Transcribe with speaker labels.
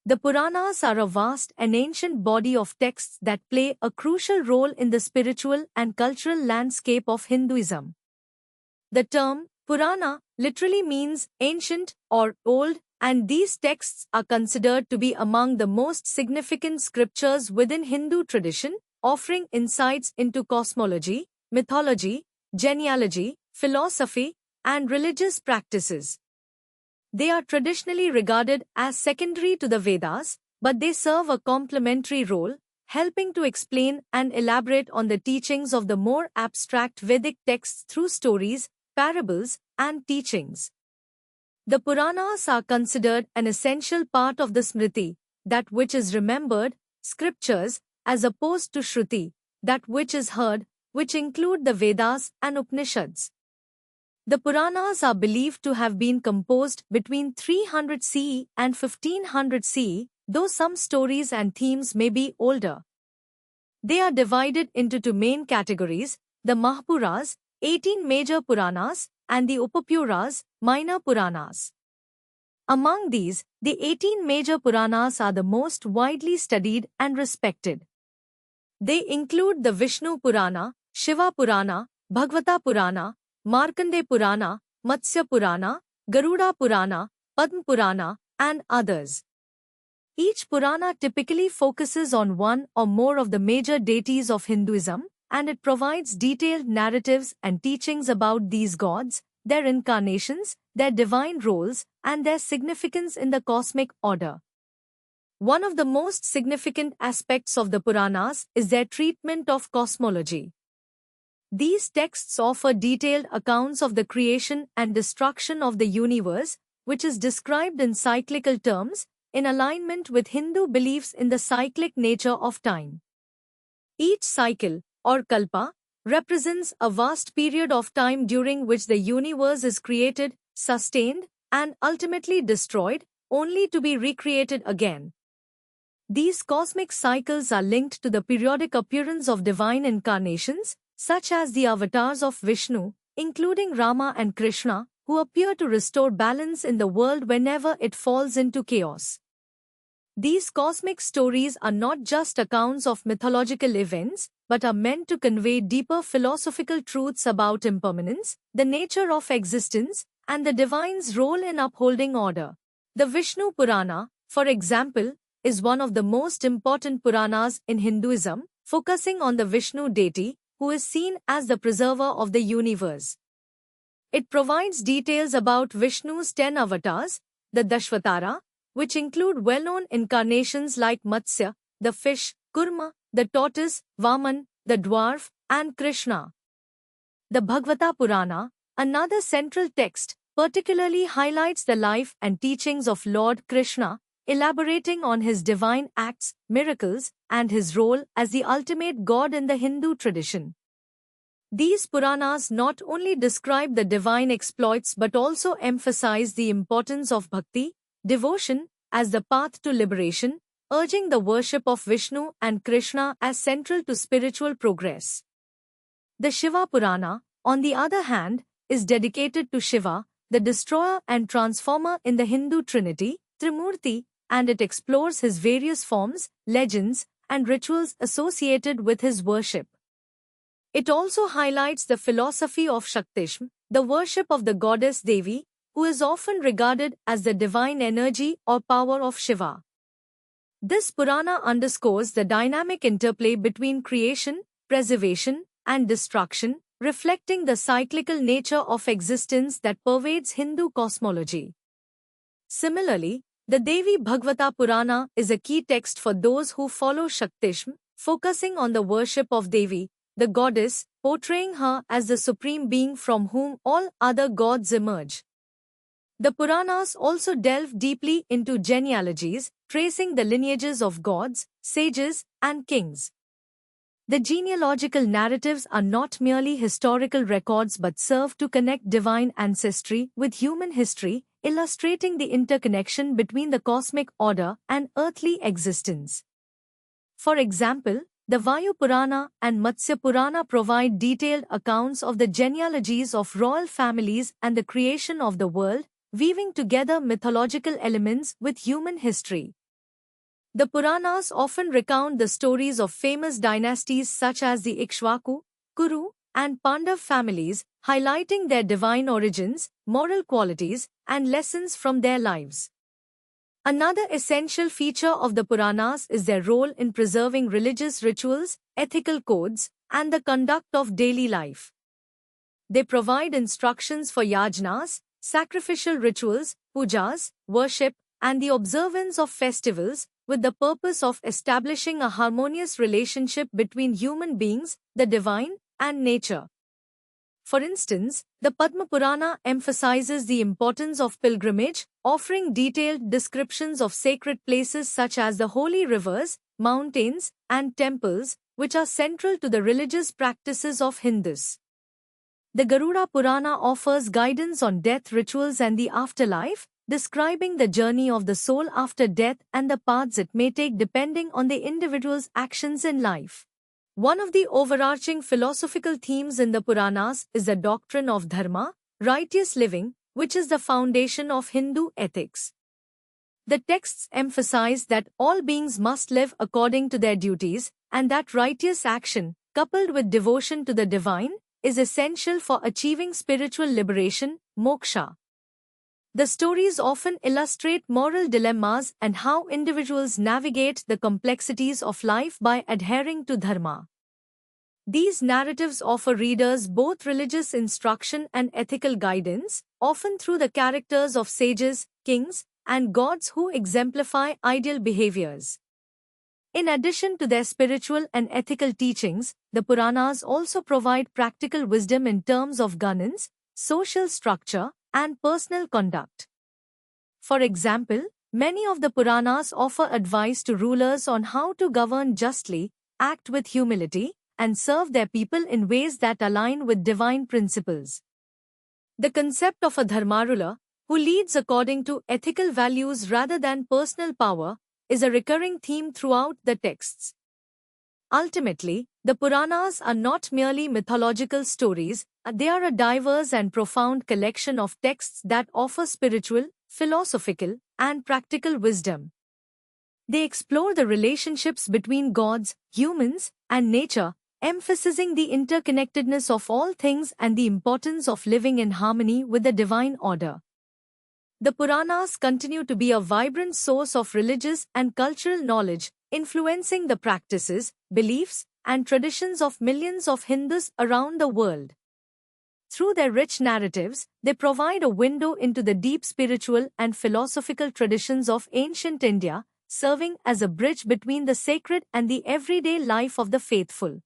Speaker 1: The Puranas are a vast and ancient body of texts that play a crucial role in the spiritual and cultural landscape of Hinduism. The term Purana literally means ancient or old, and these texts are considered to be among the most significant scriptures within Hindu tradition, offering insights into cosmology, mythology, genealogy, philosophy, and religious practices. They are traditionally regarded as secondary to the Vedas, but they serve a complementary role, helping to explain and elaborate on the teachings of the more abstract Vedic texts through stories, parables, and teachings. The Puranas are considered an essential part of the Smriti, that which is remembered, scriptures, as opposed to Shruti, that which is heard, which include the Vedas and Upanishads. The Puranas are believed to have been composed between 300 CE and 1500 CE, though some stories and themes may be older. They are divided into two main categories, the Mahapuras, 18 major Puranas, and the Upapuras, minor Puranas. Among these, the 18 major Puranas are the most widely studied and respected. They include the Vishnu Purana, Shiva Purana, Bhagavata Purana, Markandeya Purana, Matsya Purana, Garuda Purana, Padma Purana, and others. Each Purana typically focuses on one or more of the major deities of Hinduism, and it provides detailed narratives and teachings about these gods, their incarnations, their divine roles, and their significance in the cosmic order. One of the most significant aspects of the Puranas is their treatment of cosmology. These texts offer detailed accounts of the creation and destruction of the universe, which is described in cyclical terms, in alignment with Hindu beliefs in the cyclic nature of time. Each cycle, or kalpa, represents a vast period of time during which the universe is created, sustained, and ultimately destroyed, only to be recreated again. These cosmic cycles are linked to the periodic appearance of divine incarnations, such as the avatars of Vishnu, including Rama and Krishna, who appear to restore balance in the world whenever it falls into chaos. These cosmic stories are not just accounts of mythological events, but are meant to convey deeper philosophical truths about impermanence, the nature of existence, and the divine's role in upholding order. The Vishnu Purana, for example, is one of the most important Puranas in Hinduism, focusing on the Vishnu deity, who is seen as the preserver of the universe. It provides details about Vishnu's 10 avatars, the Dashvatara, which include well-known incarnations like Matsya, the fish, Kurma, the tortoise, Vaman, the dwarf, and Krishna. The Bhagavata Purana, another central text, particularly highlights the life and teachings of Lord Krishna, elaborating on his divine acts, miracles, and his role as the ultimate god in the Hindu tradition. These Puranas not only describe the divine exploits but also emphasize the importance of bhakti, devotion, as the path to liberation, urging the worship of Vishnu and Krishna as central to spiritual progress. The Shiva Purana, on the other hand, is dedicated to Shiva, the destroyer and transformer in the Hindu trinity, Trimurti, and it explores his various forms, legends, and rituals associated with his worship. It also highlights the philosophy of Shaktism, the worship of the goddess Devi, who is often regarded as the divine energy or power of Shiva. This Purana underscores the dynamic interplay between creation, preservation, and destruction, reflecting the cyclical nature of existence that pervades Hindu cosmology. Similarly, the Devi Bhagavata Purana is a key text for those who follow Shaktism, focusing on the worship of Devi, the goddess, portraying her as the supreme being from whom all other gods emerge. The Puranas also delve deeply into genealogies, tracing the lineages of gods, sages, and kings. The genealogical narratives are not merely historical records but serve to connect divine ancestry with human history, illustrating the interconnection between the cosmic order and earthly existence. For example, the Vayu Purana and Matsya Purana provide detailed accounts of the genealogies of royal families and the creation of the world, weaving together mythological elements with human history. The Puranas often recount the stories of famous dynasties such as the Ikshvaku, Kuru, and Pandav families, highlighting their divine origins, moral qualities, and lessons from their lives. Another essential feature of the Puranas is their role in preserving religious rituals, ethical codes, and the conduct of daily life. They provide instructions for yajnas, sacrificial rituals, pujas, worship, and the observance of festivals, with the purpose of establishing a harmonious relationship between human beings, the divine, and nature. For instance, the Padma Purana emphasizes the importance of pilgrimage, offering detailed descriptions of sacred places such as the holy rivers, mountains, and temples, which are central to the religious practices of Hindus. The Garuda Purana offers guidance on death rituals and the afterlife, describing the journey of the soul after death and the paths it may take depending on the individual's actions in life. One of the overarching philosophical themes in the Puranas is the doctrine of dharma, righteous living, which is the foundation of Hindu ethics. The texts emphasize that all beings must live according to their duties, and that righteous action, coupled with devotion to the divine, is essential for achieving spiritual liberation, moksha. The stories often illustrate moral dilemmas and how individuals navigate the complexities of life by adhering to dharma. These narratives offer readers both religious instruction and ethical guidance, often through the characters of sages, kings, and gods who exemplify ideal behaviors. In addition to their spiritual and ethical teachings, the Puranas also provide practical wisdom in terms of governance, social structure, and personal conduct. For example, many of the Puranas offer advice to rulers on how to govern justly, act with humility, and serve their people in ways that align with divine principles. The concept of a dharma ruler, who leads according to ethical values rather than personal power, is a recurring theme throughout the texts. Ultimately, the Puranas are not merely mythological stories, they are a diverse and profound collection of texts that offer spiritual, philosophical, and practical wisdom. They explore the relationships between gods, humans, and nature, emphasizing the interconnectedness of all things and the importance of living in harmony with the divine order. The Puranas continue to be a vibrant source of religious and cultural knowledge, influencing the practices, beliefs, and traditions of millions of Hindus around the world. Through their rich narratives, they provide a window into the deep spiritual and philosophical traditions of ancient India, serving as a bridge between the sacred and the everyday life of the faithful.